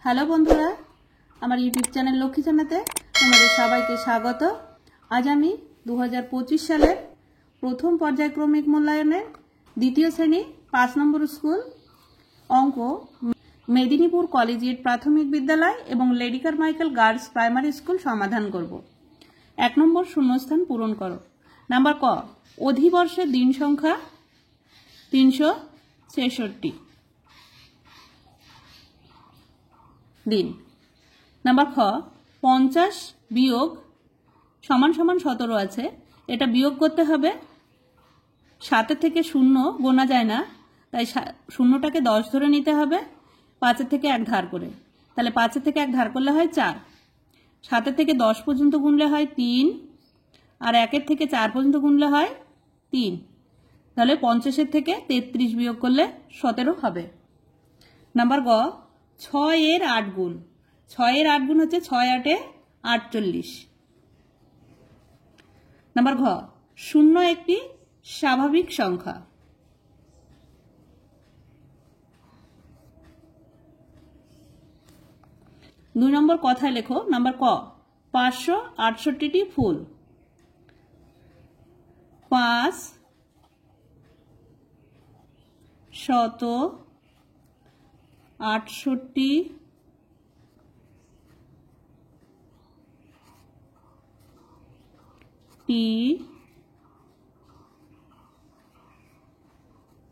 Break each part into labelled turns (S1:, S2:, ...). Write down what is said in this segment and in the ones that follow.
S1: Hello বন্ধুরা, আমার YouTube channel Lakshmi জানাতে তোমাদের সবাইকে স্বাগত। আজ আমি 2025 সালের প্রথম পর্যায়ক্রমিক মূল্যায়নের দ্বিতীয় শ্রেণী 5 নম্বর স্কুল অঙ্ক মেদিনীপুর কলেজিয়েট প্রাথমিক বিদ্যালয় এবং lady Carmichael girls primary school সমাধান করব। 1 নম্বর শূন্যস্থান পূরণ করো। নাম্বার ক, অধিবর্ষের দিন সংখ্যা 366 দিন। নাম্বার খ, 50 বিয়োগ সমান সমান 17 আছে, এটা বিয়োগ করতে হবে। 7 থেকে 0 গোনা যায় না, তাই শূন্যটাকে 10 ধরে নিতে হবে, 5 থেকে 1 ধার করে। তাহলে 5 থেকে 1 ধার করলে হয় 4, 7 থেকে 10 পর্যন্ত গুনলে হয় 3, আর 1 থেকে 4 পর্যন্ত গুনলে হয় 3। তাহলে 50 থেকে 33 বিয়োগ করলে 17 হবে। নাম্বার গ, 6 এর 8 গুণ। 6 এর 8 গুণ হচ্ছে 6 8 48। নাম্বার ঘ, 0 একটি স্বাভাবিক সংখ্যা। দুই নম্বর কথায় লেখো। নাম্বার ক, 568টি ফুল। 568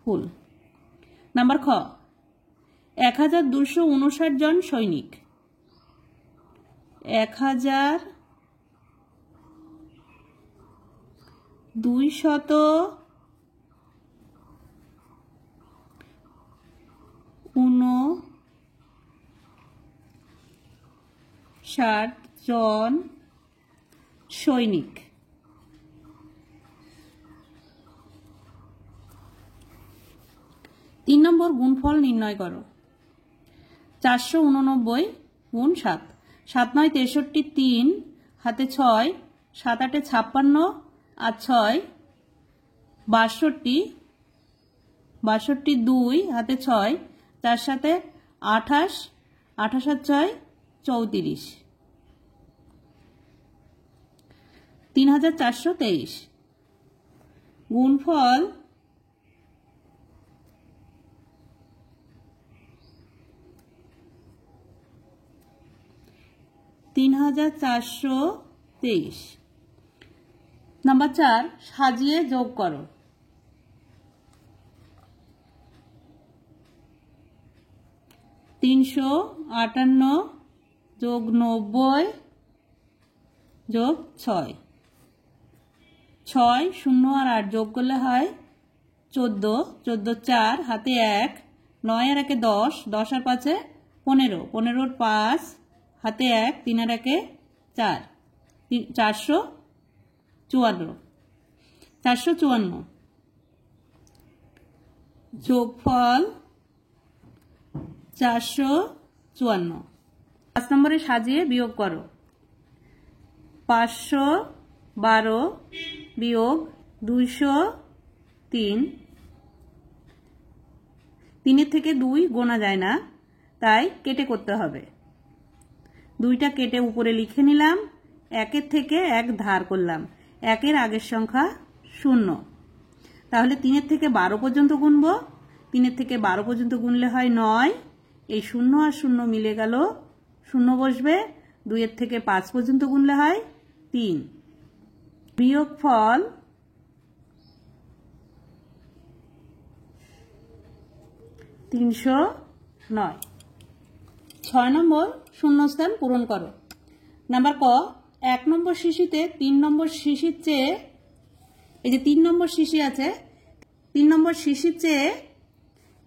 S1: ফুল। নাম্বার খ, 1259 জন সৈনিক। 1259 জন সৈনিক। তিন নম্বর গুণফল নির্ণয় করো। 489 গুণ 7। 7 9 63, 3 হাতে 6, 7 8 56 আর 6 62, 2 হাতে 6, 4 7 28, 28 আর 6 34, 3423। গুণফল 3423। নাম্বার 4, সাজিয়ে যোগ করো। 358 যোগ 90 যোগ 6। 6 0 আর 8 যোগ করলে হয় 14, 14 4 হাতে 1, 9 আর 1 10, 10 আর 5 15, 15 আর 5 হাতে 1, 3 আর 1 4, 454। যোগফল 454। 5 নম্বরে সাজিয়ে বিয়োগ করো। 512 বিয়োগ 203। 3 থেকে 2 গোনা যায় না, তাই কেটে করতে হবে। 2টা কেটে উপরে লিখে নিলাম, 1 থেকে 1 ধার করলাম। 1 আগের সংখ্যা 0, তাহলে 3 থেকে 12 পর্যন্ত গুনবো। 3 থেকে 12 পর্যন্ত গুনলে হয় 9। এই 0 আর 0 মিলে গেল, 0 বসবে। 2 থেকে 5 পর্যন্ত গুনলে হয় 3। বিয়োগফল 309। 6 নম্বর শূন্যস্থান পূরণ করো। নাম্বার ক, 1 নম্বর শিশিতে 3 নম্বর শিশির চেয়ে, এই যে 3 নম্বর শিশি আছে, 3 নম্বর শিশির চেয়ে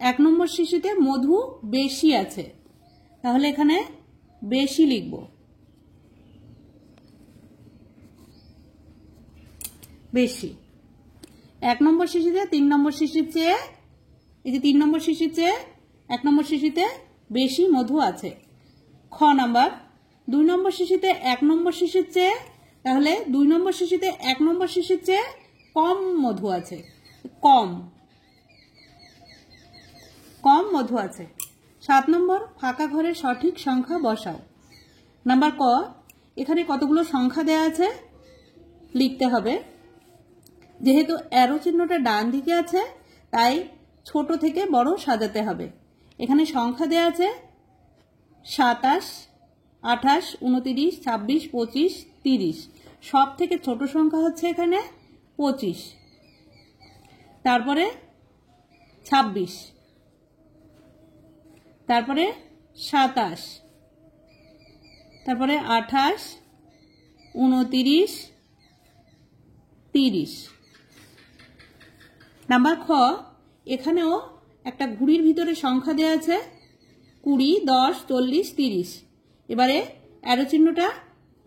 S1: 1 নম্বর শিশিতে মধু বেশি আছে, তাহলে এখানে বেশি লিখব। বেশি। 1 নম্বর শিশিতে 3 নম্বর শিশির চেয়ে, এই যে 3 নম্বর শিশির চেয়ে 1 নম্বর শিশিতে বেশি মধু আছে। খ নাম্বার, 2 নম্বর শিশিতে 1 নম্বর শিশির চেয়ে, তাহলে 2 নম্বর শিশিতে 1 নম্বর শিশির চেয়ে কম মধু আছে। কম মধু আছে। 7 নম্বর, ফাঁকা ঘরে সঠিক সংখ্যা বসাও। নাম্বার ক, এখানে কতগুলো সংখ্যা দেয়া আছে লিখতে হবে। যেহেতু অ্যারো চিহ্নটা ডান দিকে আছে তাই ছোট থেকে বড় সাজাতে হবে। এখানে সংখ্যা দেয়া আছে 27, 28, 29, 26, 25, 30। সব থেকে ছোট সংখ্যা হচ্ছে এখানে 25, তারপরে 26, তারপরে 27, তারপরে 28, 29, 30। নাম্বার খ, এখানেও একটা ঘুড়ির ভিতরে সংখ্যা দেওয়া আছে 20, 10, 40, 30। এবারে অ্যারো চিহ্নটা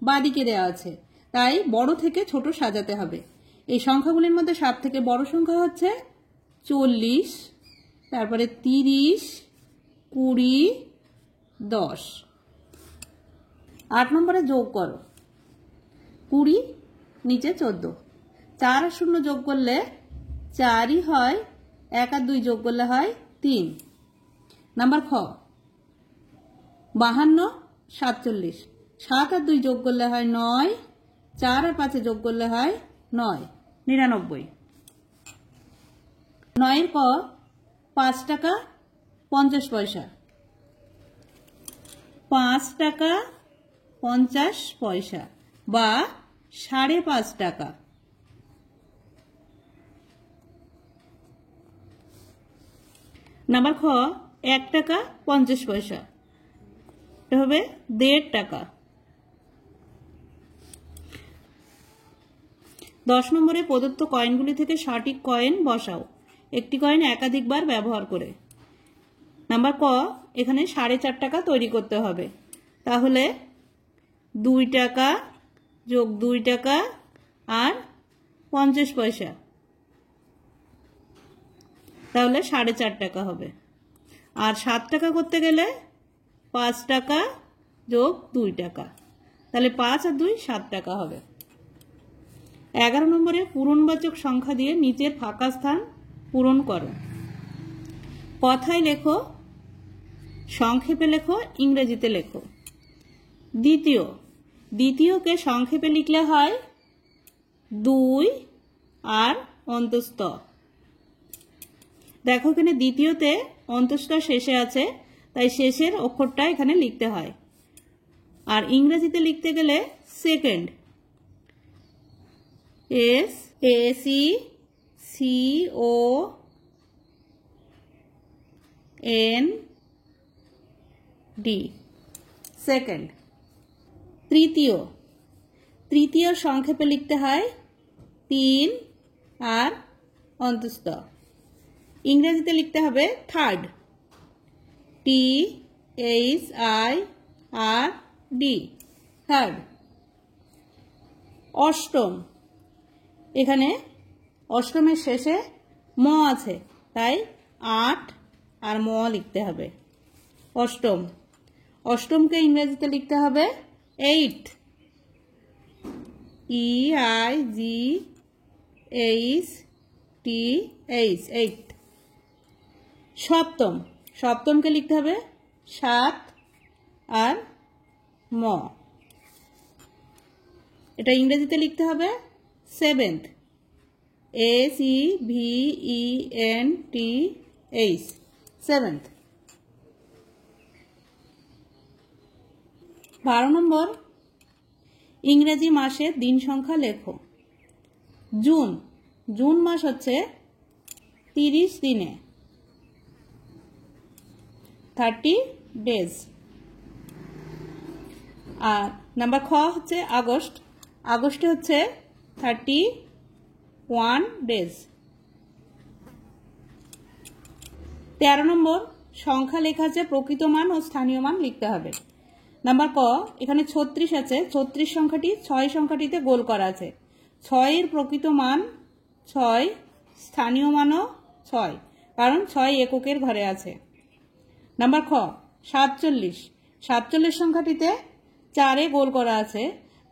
S1: বাঁদিকে দেওয়া আছে তাই বড় থেকে ছোট সাজাতে হবে। এই সংখ্যাগুলির মধ্যে সব থেকে বড় সংখ্যা হচ্ছে 40, তারপরে 30, 20, 10। 8 নম্বরে যোগ করো। 20 নিচে 14, 4 আর 0 যোগ করলে 4ই হয়, 1 আর 2 যোগ করলে হয় 3। নাম্বার খ, 52, 47, 7 আর 2 যোগ করলে হয় 9, 4 আর 5 যোগ করলে হয় 9, 99। 9 ক, 5 টাকা 50 পয়সা, 5 টাকা 50 পয়সা বা 5.5 টাকা। নাম্বার খ, 1 টাকা 50 পয়সা, এটা হবে 1.5 টাকা। 10 নম্বরে প্রদত্ত কয়েনগুলি থেকে সঠিক কয়েন বসাও, একটি কয়েন একাধিকবার ব্যবহার করে। নাম্বার ক, এখানে 4.5 টাকা তৈরি করতে হবে, তাহলে 2 টাকা যোগ 2 টাকা আর 50 পয়সা, তাহলে 4.5 টাকা হবে। আর 7 টাকা করতে গেলে 5 টাকা যোগ 2 টাকা, তাহলে 5 আর 2 7 টাকা হবে। 11 নম্বরে পূরণবাচক সংখ্যা দিয়ে নিচের ফাঁকা স্থান পূরণ করো। কথায় লেখো, সংক্ষেপে লেখো, ইংরেজিতে লেখো। দ্বিতীয়, দ্বিতীয়কে সংক্ষেপে লিখলে হয় 2 আর অন্তস্থ। দেখো এখানে দ্বিতীয়তে অন্তস্থ শেষে আছে তাই শেষের অক্ষরটা এখানে লিখতে হয়। আর ইংরেজিতে লিখতে গেলে সেকেন্ড, SECOND, সেকেন্ড। তৃতীয়, তৃতীয় সংক্ষেপে লিখতে হয় 3 আর অন্তস্থ। ইংরেজিতে লিখতে হবে থার্ড, THIRD, থার্ড। অষ্টম, এখানে অষ্টমের শেষে ম আছে তাই 8 আর ম লিখতে হবে, অষ্টম। অষ্টমকে ইংরেজিতে লিখতে হবে 8, EIGHT, 8। সপ্তম, সপ্তমকে লিখতে হবে 7 আর ম, এটা ইংরেজিতে লিখতে হবে সেভেন্থ, SEVENTH, সেভেন্থ। 12 নম্বর, ইংরেজি মাসের দিন সংখ্যা লেখো। জুন, জুন মাস হচ্ছে 30 দিনে, 30 days। আর নাম্বার খ হচ্ছে আগস্ট, আগস্টে হচ্ছে 31 days। 13 নম্বর, সংখ্যা লেখা আছে, প্রকৃত মান ও স্থানীয় মান লিখতে হবে। নাম্বার ক, এখানে 36 আছে, 36 সংখ্যাটি 6 সংখ্যাটিতে গোল করা আছে। 6 এর প্রকৃত মান 6, স্থানীয় মানও 6, কারণ 6 এককের ঘরে আছে। নাম্বার খ, 47, 47 সংখ্যাটিতে 4-এ গোল করা আছে,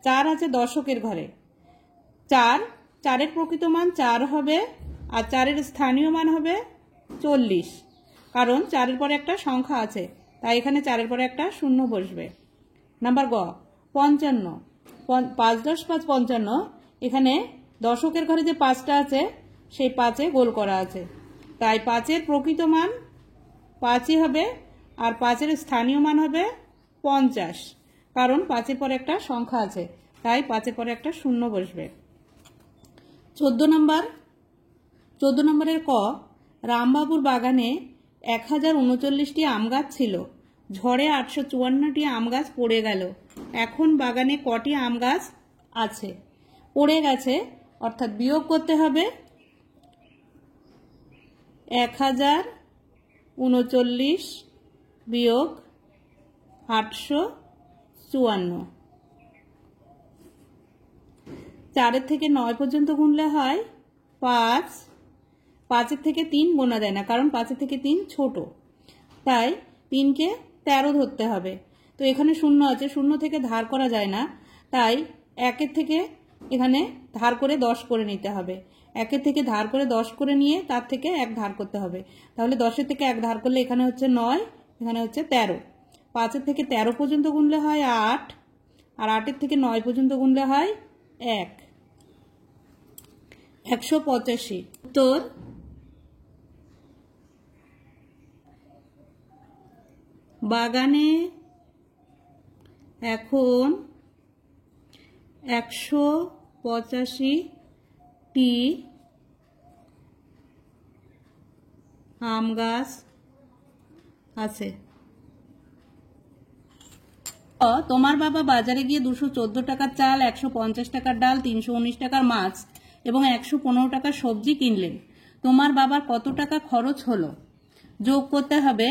S1: 4 আছে দশকের ঘরে। 4-এর প্রকৃত মান 4 হবে আর 4-এর স্থানীয় মান হবে 40, কারণ 4-এর পরে একটা সংখ্যা আছে তাই এখানে 4-এর পরে একটা শূন্য বসবে। নাম্বার গ 55, 5 10 5 55, এখানে দশকের ঘরে যে 5টা আছে সেই 5-এ গোল করা আছে, তাই 5-এর প্রকৃত মান 5ই হবে, আর 5-এর স্থানীয় মান হবে 50, কারণ 5-এর পরে একটা সংখ্যা আছে, তাই 5-এর পরে একটা শূন্য বসবে। 14 নম্বরের ক, রামবাবুর বাগানে 1039টি আম গাছ ছিল, ঝড়ে 854টি আম গাছ পড়ে গেল, এখন বাগানে কটি আম গাছ আছে? পড়ে গেছে অর্থাৎ বিয়োগ করতে হবে 1039 বিয়োগ 854। 4-এর থেকে 9 পর্যন্ত গুনলে হয় 5, 5-এর থেকে 3 গোনা যায় না, কারণ 5-এর থেকে 3 ছোট, তাই 3কে 13 ধরতে হবে। তো এখানে শূন্য আছে, শূন্য থেকে ধার করা যায় না, তাই 1-এর থেকে এখানে ধার করে 10 করে নিতে হবে। 1-এর থেকে ধার করে 10 করে নিয়ে তার থেকে 1 ধার করতে হবে, তাহলে 10-এর থেকে 1 ধার করলে এখানে হচ্ছে 9, এখানে হচ্ছে 13। 5-এর থেকে 13 পর্যন্ত গুনলে হয় 8, আর 8-এর থেকে 9 পর্যন্ত গুনলে হয় 1, 185। উত্তর বাগানে এখন 185টি আম গাছ আছে। তোমার বাবা বাজারে গিয়ে 214 টাকার চাল, 150 টাকার ডাল, 319 টাকার মাছ এবং 115 টাকার সবজি কিনলেন। তোমার বাবার কত টাকা খরচ হলো? যোগ করতে হবে।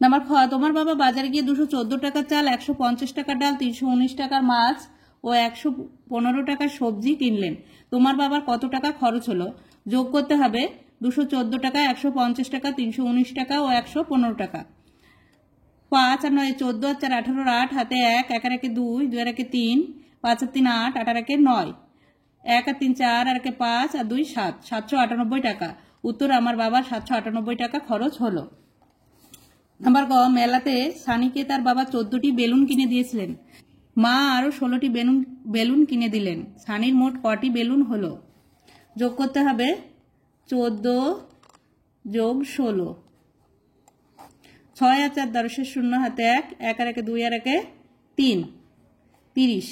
S1: নাম্বার খ, তোমার বাবা বাজারে গিয়ে 214 টাকার চাল, 150 টাকার ডাল, 319 টাকার মাছ ও 115 টাকার সবজি কিনলেন। তোমার বাবার কত টাকা খরচ হলো? যোগ করতে হবে 214 টাকা, 150 টাকা, 319 টাকা ও 115 টাকা। 5 আর 9 14, আর 4 18, 8 হাতে 1, 1 আর 1 2, 2 আর 1 3, 5 আর 3 8, 8 আর 1 9, 1 আর 3 4, আর 1 5 আর 2 7, 798 টাকা। উত্তর আমার বাবার 798 টাকা খরচ হলো। নাম্বার গ, মেলাতে সানিকে তার বাবা 14টি বেলুন কিনে দিয়েছিলেন, মা আরো 16টি বেলুন কিনে দিলেন, সানির মোট কটি বেলুন হলো? যোগ করতে হবে 14 যোগ 16। 6 আর 4 10, 0 হাতে 1, 1 আর 1 2 আর 1 3, 30,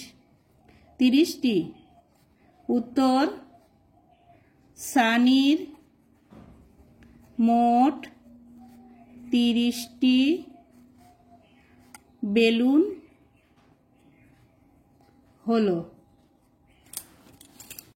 S1: 30টি। উত্তর সানির মোট 30টি বেলুন হলো।